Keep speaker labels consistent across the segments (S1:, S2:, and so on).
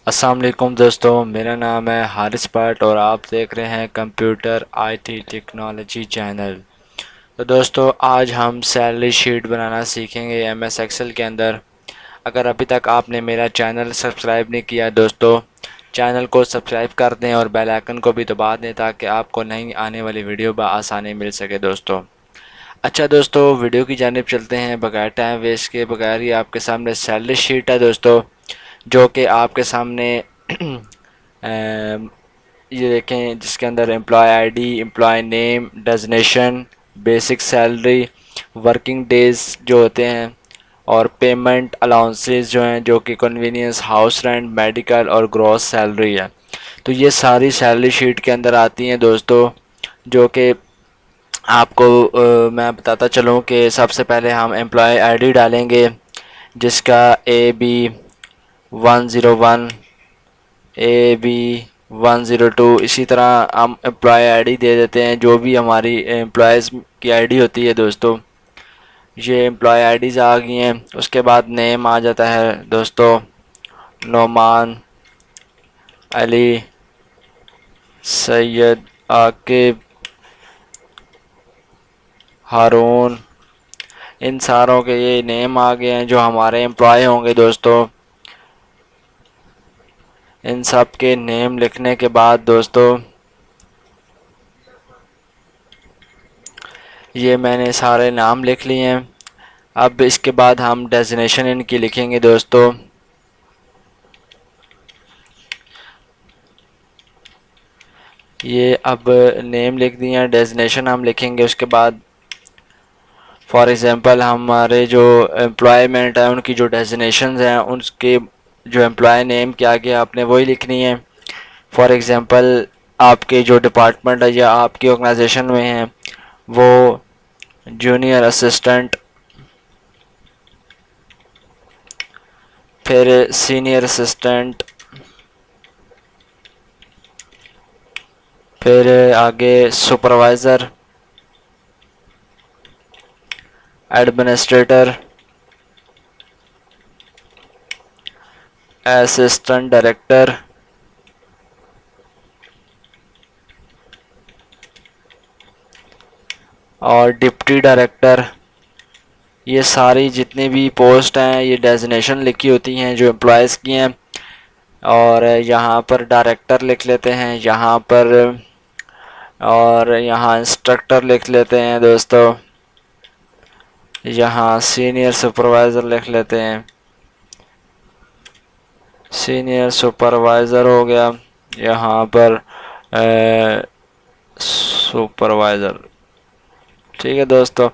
S1: अस्सलाम वालेकुम दोस्तों, मेरा नाम है हारिस भट्ट और आप देख रहे हैं कंप्यूटर आईटी टेक्नोलॉजी चैनल। तो दोस्तों, आज हम सैलरी शीट बनाना सीखेंगे एमएस एक्सेल के अंदर। अगर अभी तक आपने मेरा चैनल सब्सक्राइब नहीं किया दोस्तों, चैनल को सब्सक्राइब कर दें और बेल आइकन को भी दबा दें ताकि आपको नई आने वाली वीडियो बआसानी मिल सके दोस्तों। अच्छा दोस्तों, वीडियो की जानिब चलते हैं बगैर टाइम वेस्ट के। बगैर ही आपके सामने सैलरी शीट है दोस्तों, जो कि आपके सामने ये देखें, जिसके अंदर employee ID, employee name, designation, basic salary, working days जो होते हैं और पेमेंट अलाउंसेस जो हैं, जो कि कन्वीनियंस, हाउस रेंट, मेडिकल और ग्रॉस सैलरी है। तो ये सारी सैलरी शीट के अंदर आती हैं दोस्तों, जो कि आपको मैं बताता चलूँ कि सबसे पहले हम एम्प्लॉय आईडी डालेंगे, जिसका AB 101, AB 102, इसी तरह हम एम्प्लॉय आईडी दे देते हैं जो भी हमारी एम्प्लॉयज़ की आईडी होती है दोस्तों। ये एम्प्लॉय आईडीज़ आ गई हैं। उसके बाद नेम आ जाता है दोस्तों, नोमान, अली, सैयद, आकिब, हारून, इन सारों के ये नेम आ गए हैं जो हमारे एम्प्लॉय होंगे दोस्तों। इन सब के नेम लिखने के बाद दोस्तों, ये मैंने सारे नाम लिख लिए हैं। अब इसके बाद हम डेजिग्नेशन इनकी लिखेंगे दोस्तों। ये अब नेम लिख दिए हैं, डेजिग्नेशन हम लिखेंगे। उसके बाद फॉर एग्ज़ाम्पल हमारे जो एम्प्लॉयमेंट है उनकी जो डेजिग्नेशंस हैं, उनके जो एम्प्लॉय नेम के आगे आपने वही लिखनी है। फॉर एग्ज़ाम्पल आपके जो डिपार्टमेंट है या आपकी ऑर्गेनाइजेशन में है, वो जूनियर असिस्टेंट, फिर सीनियर असिस्टेंट, फिर आगे सुपरवाइज़र, एडमिनिस्ट्रेटर, असिस्टेंट डायरेक्टर, और डिप्टी डायरेक्टर। ये सारी जितनी भी पोस्ट हैं, ये डेजिग्नेशन लिखी होती हैं जो एम्प्लॉयज़ की हैं। और यहाँ पर डायरेक्टर लिख लेते हैं यहाँ पर, और यहाँ इंस्ट्रक्टर लिख लेते हैं दोस्तों। यहाँ सीनियर सुपरवाइज़र लिख लेते हैं, सीनियर सुपरवाइज़र हो गया यहाँ पर सुपरवाइज़र। ठीक है दोस्तों,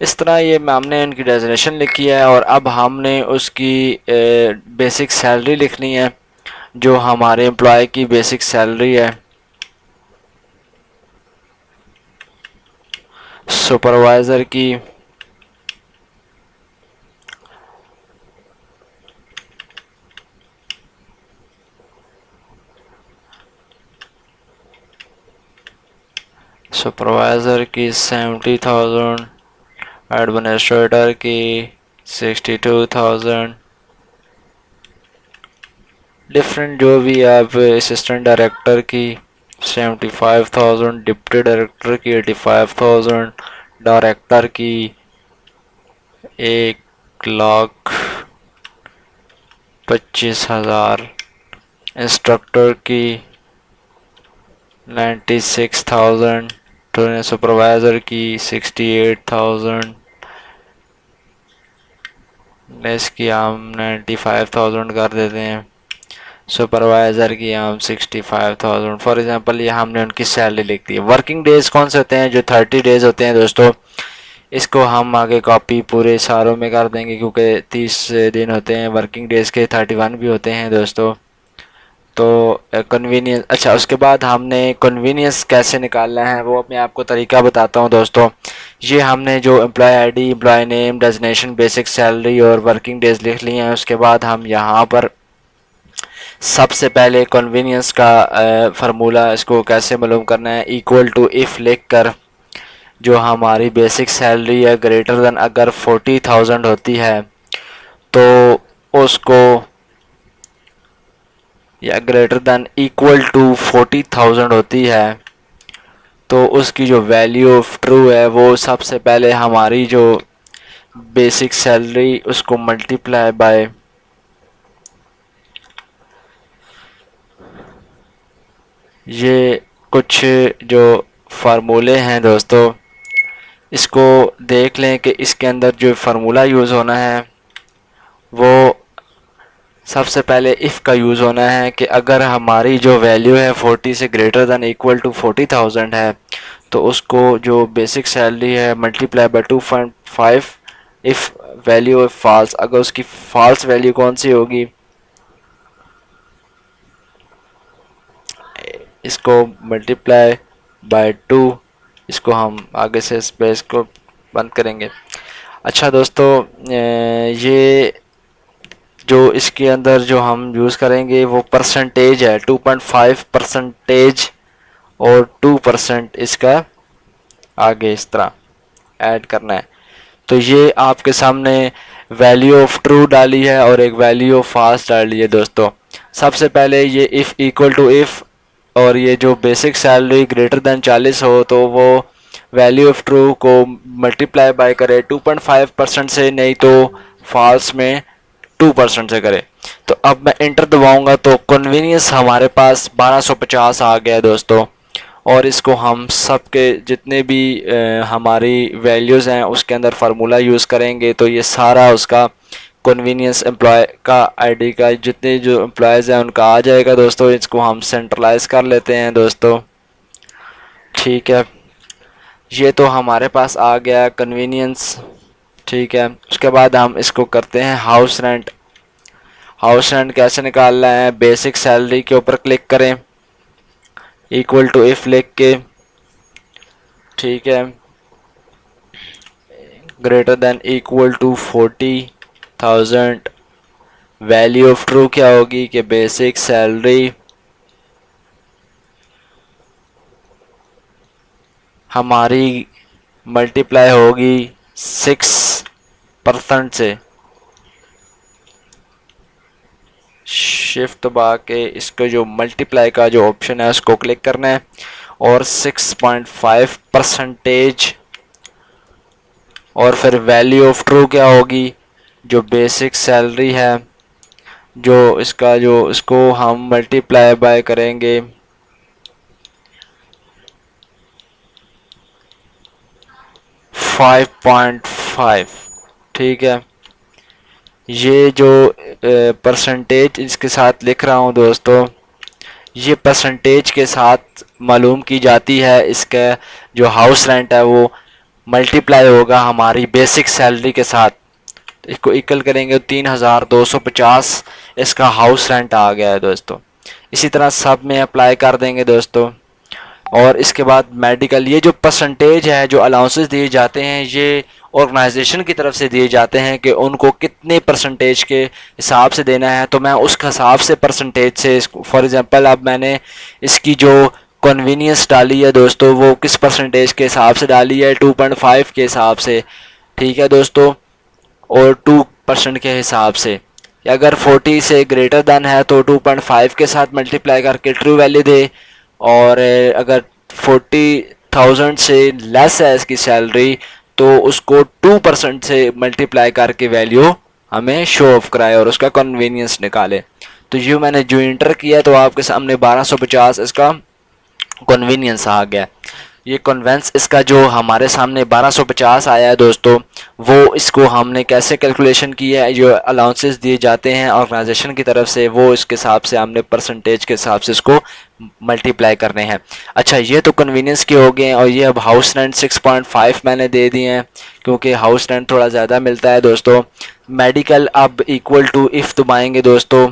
S1: इस तरह ये हमने इनकी डेजिग्नेशन लिखी है और अब हमने उसकी बेसिक सैलरी लिखनी है, जो हमारे एम्प्लॉय की बेसिक सैलरी है। सुपरवाइज़र की सुपरवाइज़र की 70,000, एडमिनिस्ट्रेटर की 62,000, डिफरेंट जो भी आप, असिस्टेंट डायरेक्टर की 75,000, डिप्टी डायरेक्टर की 85,000, डायरेक्टर की 1,25,000, इंस्ट्रक्टर की 96,000, जूनियर सुपरवाइज़र की 68,000, इसकी हम 95,000 कर देते हैं। सुपरवाइज़र की हम 65,000। फॉर एग्ज़ाम्पल ये हमने उनकी सैलरी लिख दी। वर्किंग डेज़ कौन से होते हैं? जो 30 डेज़ होते हैं दोस्तों। इसको हम आगे कॉपी पूरे सारों में कर देंगे, क्योंकि 30 दिन होते हैं वर्किंग डेज़ के, 31 भी होते हैं दोस्तों। तो कन्वीनियंस, अच्छा उसके बाद हमने कन्वीनियंस कैसे निकालना है वो मैं आपको तरीका बताता हूँ दोस्तों। ये हमने जो employee ID, employee name, designation, basic salary और वर्किंग डेज़ लिख लिए हैं। उसके बाद हम यहाँ पर सबसे पहले कन्वीनियंस का फार्मूला, इसको कैसे मालूम करना है, इक्वल टू इफ़ लिख कर, जो हमारी बेसिक सैलरी है ग्रेटर देन अगर 40,000 होती है तो उसको या ग्रेटर देन इक्वल टू 40,000 होती है तो उसकी जो वैल्यू ऑफ ट्रू है वो सबसे पहले हमारी जो बेसिक सैलरी उसको मल्टीप्लाई बाय ये कुछ जो फार्मूले हैं दोस्तों, इसको देख लें कि इसके अंदर जो फार्मूला यूज़ होना है वो सबसे पहले इफ़ का यूज़ होना है कि अगर हमारी जो वैल्यू है 40 से ग्रेटर दैन इक्वल टू 40,000 है तो उसको जो बेसिक सैलरी है multiply by 2.5 if value of false, अगर उसकी फॉल्स वैल्यू कौन सी होगी, इसको मल्टीप्लाई बाय 2, इसको हम आगे से स्पेस को बंद करेंगे। अच्छा दोस्तों, ये जो इसके अंदर जो हम यूज़ करेंगे वो परसेंटेज है 2.5 परसेंटेज और 2% इसका आगे इस तरह ऐड करना है। तो ये आपके सामने वैल्यू ऑफ ट्रू डाली है और एक वैल्यू ऑफ फॉल्स डाली है दोस्तों। सबसे पहले ये इफ़ इक्वल टू इफ़ और ये जो बेसिक सैलरी ग्रेटर देन 40 हो तो वो वैल्यू ऑफ ट्रू को मल्टीप्लाई बाय करे 2.5% से, नहीं तो फॉल्स में 2% से करे। तो अब मैं इंटर दबाऊंगा तो कन्वीनियंस हमारे पास 1250 आ गया दोस्तों। और इसको हम सब के जितने भी हमारी वैल्यूज़ हैं उसके अंदर फार्मूला यूज़ करेंगे तो ये सारा उसका कन्वीनियंस एम्प्लॉय का आईडी का जितने जो एम्प्लॉयज़ हैं उनका आ जाएगा दोस्तों। इसको हम सेंट्रलाइज कर लेते हैं दोस्तों। ठीक है, ये तो हमारे पास आ गया कन्वीनियंस। ठीक है, उसके बाद हम इसको करते हैं हाउस रेंट। हाउस रेंट कैसे निकालना है, बेसिक सैलरी के ऊपर क्लिक करें, इक्वल टू इफ लिख के, ठीक है, greater than equal to 40,000। Value of true क्या होगी कि बेसिक सैलरी हमारी मल्टीप्लाई होगी 6% से। शिफ्ट दबा के इसको जो मल्टीप्लाई का जो ऑप्शन है उसको क्लिक करना है और 6.5 परसेंटेज और फिर वैल्यू ऑफ ट्रू क्या होगी, जो बेसिक सैलरी है जो इसका जो इसको हम मल्टीप्लाई बाय करेंगे 5.5। ठीक है, ये जो परसेंटेज इसके साथ लिख रहा हूँ दोस्तों, ये परसेंटेज के साथ मालूम की जाती है। इसका जो हाउस रेंट है वो मल्टीप्लाई होगा हमारी बेसिक सैलरी के साथ। इसको इक्वल करेंगे 3,250 इसका हाउस रेंट आ गया है दोस्तों। इसी तरह सब में अप्लाई कर देंगे दोस्तों। और इसके बाद मेडिकल, ये जो परसेंटेज है जो अलाउंसेस दिए जाते हैं ये ऑर्गेनाइजेशन की तरफ से दिए जाते हैं कि उनको कितने परसेंटेज के हिसाब से देना है, तो मैं उस हिसाब से परसेंटेज से फॉर एग्जांपल अब मैंने इसकी जो कन्वीनियंस डाली है दोस्तों वो किस परसेंटेज के हिसाब से डाली है, 2.5 के हिसाब से। ठीक है दोस्तों, और 2% के हिसाब से। अगर 40 से ग्रेटर देन है तो 2.5 के साथ मल्टीप्लाई करके ट्रू वैल्यू दे, और अगर 40,000 से लेस है इसकी सैलरी तो उसको 2% से मल्टीप्लाई करके वैल्यू हमें शो ऑफ कराए और उसका कन्वीनियंस निकाले। तो ये मैंने जो इंटर किया तो आपके सामने 1250 इसका कन्वीनियंस आ गया। ये कन्वेंस इसका जो हमारे सामने 1250 आया है दोस्तों, वो इसको हमने कैसे कैलकुलेशन की है, जो अलाउंसेस दिए जाते हैं ऑर्गेनाइजेशन की तरफ से वो इसके हिसाब से हमने परसेंटेज के हिसाब से इसको मल्टीप्लाई करने हैं। अच्छा, ये तो कन्वीनियंस के हो गए। और ये अब हाउस रेंट 6.5 मैंने दे दिए हैं क्योंकि हाउस रेंट थोड़ा ज़्यादा मिलता है दोस्तों। मेडिकल अब इक्वल टू इफ़ दबाएंगे दोस्तों,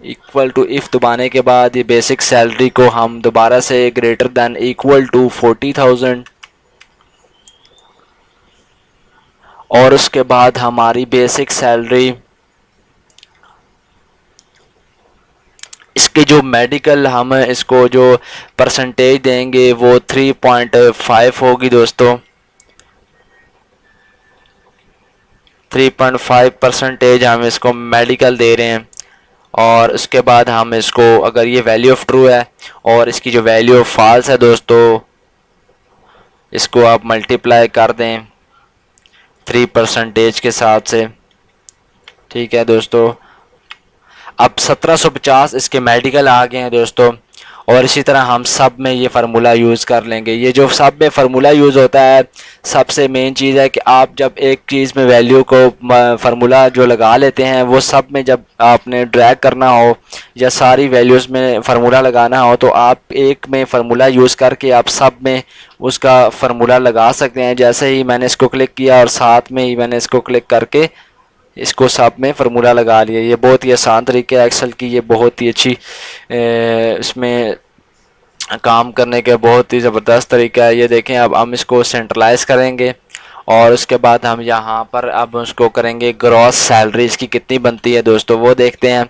S1: इक्वल टू इफ़ दबाने के बाद ये बेसिक सैलरी को हम दोबारा से ग्रेटर दैन इक्वल टू 40,000 और उसके बाद हमारी बेसिक सैलरी इसके जो मेडिकल हम इसको जो परसेंटेज देंगे वो 3.5 होगी दोस्तों। 3.5 परसेंटेज हम इसको मेडिकल दे रहे हैं और उसके बाद हम इसको, अगर ये वैल्यू ऑफ ट्रू है और इसकी जो वैल्यू ऑफ फॉल्स है दोस्तों, इसको आप मल्टीप्लाई कर दें 3% के साथ से। ठीक है दोस्तों, अब 1750 इसके मेडिकल आ गए हैं दोस्तों। और इसी तरह हम सब में ये फार्मूला यूज़ कर लेंगे। ये जो सब में फार्मूला यूज़ होता है, सबसे मेन चीज़ है कि आप जब एक चीज़ में वैल्यू को फार्मूला जो लगा लेते हैं, वो सब में जब आपने ड्रैग करना हो या सारी वैल्यूज़ में फार्मूला लगाना हो, तो आप एक में फार्मूला यूज़ करके आप सब में उसका फार्मूला लगा सकते हैं। जैसे ही मैंने इसको क्लिक किया और साथ में ही मैंने इसको क्लिक करके इसको सब में फार्मूला लगा लिया। ये बहुत ही आसान तरीका है एक्सेल की, ये बहुत ही अच्छी इसमें काम करने के बहुत ही ज़बरदस्त तरीका है। ये देखें, अब हम इसको सेंट्रलाइज करेंगे और उसके बाद हम यहाँ पर अब उसको करेंगे ग्रॉस सैलरी इसकी कितनी बनती है दोस्तों, वो देखते हैं।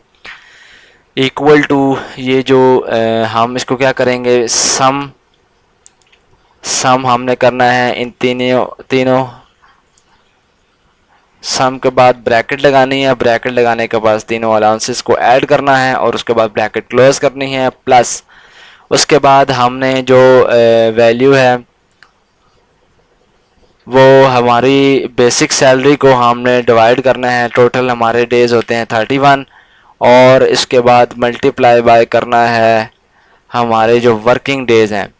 S1: इक्वल टू ये जो हम इसको क्या करेंगे, सम हमने करना है इन तीनों सम के बाद ब्रैकेट लगानी है। ब्रैकेट लगाने के बाद तीनों अलाउंसेस को ऐड करना है और उसके बाद ब्रैकेट क्लोज करनी है, प्लस उसके बाद हमने जो वैल्यू है वो हमारी बेसिक सैलरी को हमने डिवाइड करना है। टोटल हमारे डेज होते हैं 31 और इसके बाद मल्टीप्लाई बाय करना है हमारे जो वर्किंग डेज हैं।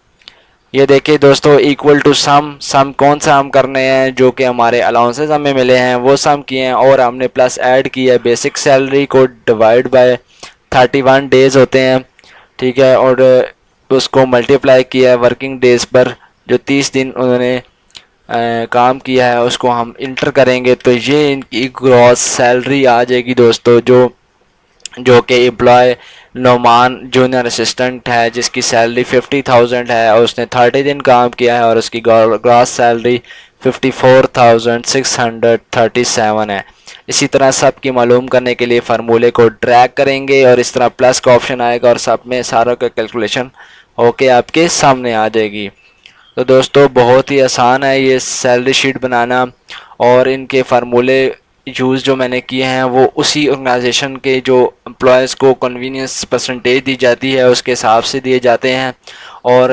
S1: ये देखिए दोस्तों, इक्वल टू सम कौन सा हम करने हैं, जो कि हमारे अलाउंसेस हमें मिले हैं वो सम किए हैं और हमने प्लस ऐड किया है बेसिक सैलरी को डिवाइड बाय 31 डेज होते हैं। ठीक है, और उसको मल्टीप्लाई किया है वर्किंग डेज पर, जो 30 दिन उन्होंने काम किया है उसको हम इंटर करेंगे, तो ये इनकी ग्रॉस सैलरी आ जाएगी दोस्तों। जो कि एम्प्लॉय नोमान जूनियर असिस्टेंट है, जिसकी सैलरी 50,000 है और उसने 30 दिन काम किया है और उसकी ग्रॉस सैलरी 54,637 है। इसी तरह सब की मालूम करने के लिए फार्मूले को ड्रैग करेंगे और इस तरह प्लस का ऑप्शन आएगा और सब में सारों का कैलकुलेशन होके आपके सामने आ जाएगी। तो दोस्तों बहुत ही आसान है ये सैलरी शीट बनाना, और इनके फार्मूले यूज़ जो मैंने किए हैं वो उसी ऑर्गेनाइजेशन के जो एम्प्लॉयज़ को कन्वीनियंस परसेंटेज दी जाती है उसके हिसाब से दिए जाते हैं। और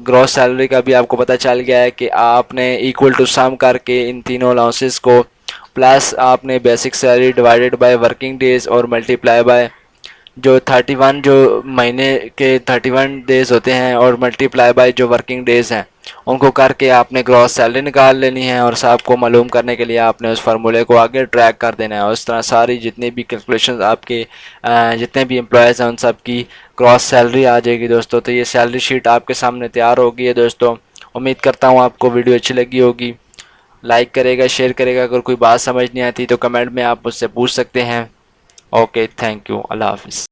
S1: ग्रॉस सैलरी का भी आपको पता चल गया है कि आपने इक्वल टू सम करके इन तीनों अलाउंसेस को, प्लस आपने basic salary divided by working days और मल्टीप्लाई बाय जो 31 जो महीने के 31 डेज़ होते हैं और मल्टीप्लाई बाय जो वर्किंग डेज़ हैं, उनको करके आपने ग्रॉस सैलरी निकाल लेनी है। और साहब को मालूम करने के लिए आपने उस फार्मूले को आगे ट्रैक कर देना है। उस तरह सारी जितनी भी कैलकुलेशन आपके जितने भी एम्प्लॉयज़ हैं उन सब की ग्रॉस सैलरी आ जाएगी दोस्तों। तो ये सैलरी शीट आपके सामने तैयार होगी है दोस्तों। उम्मीद करता हूँ आपको वीडियो अच्छी लगी होगी। लाइक करेगा, शेयर करेगा। अगर कोई बात समझ नहीं आती तो कमेंट में आप मुझसे पूछ सकते हैं। ओके, थैंक यू, अल्लाह हाफिज़।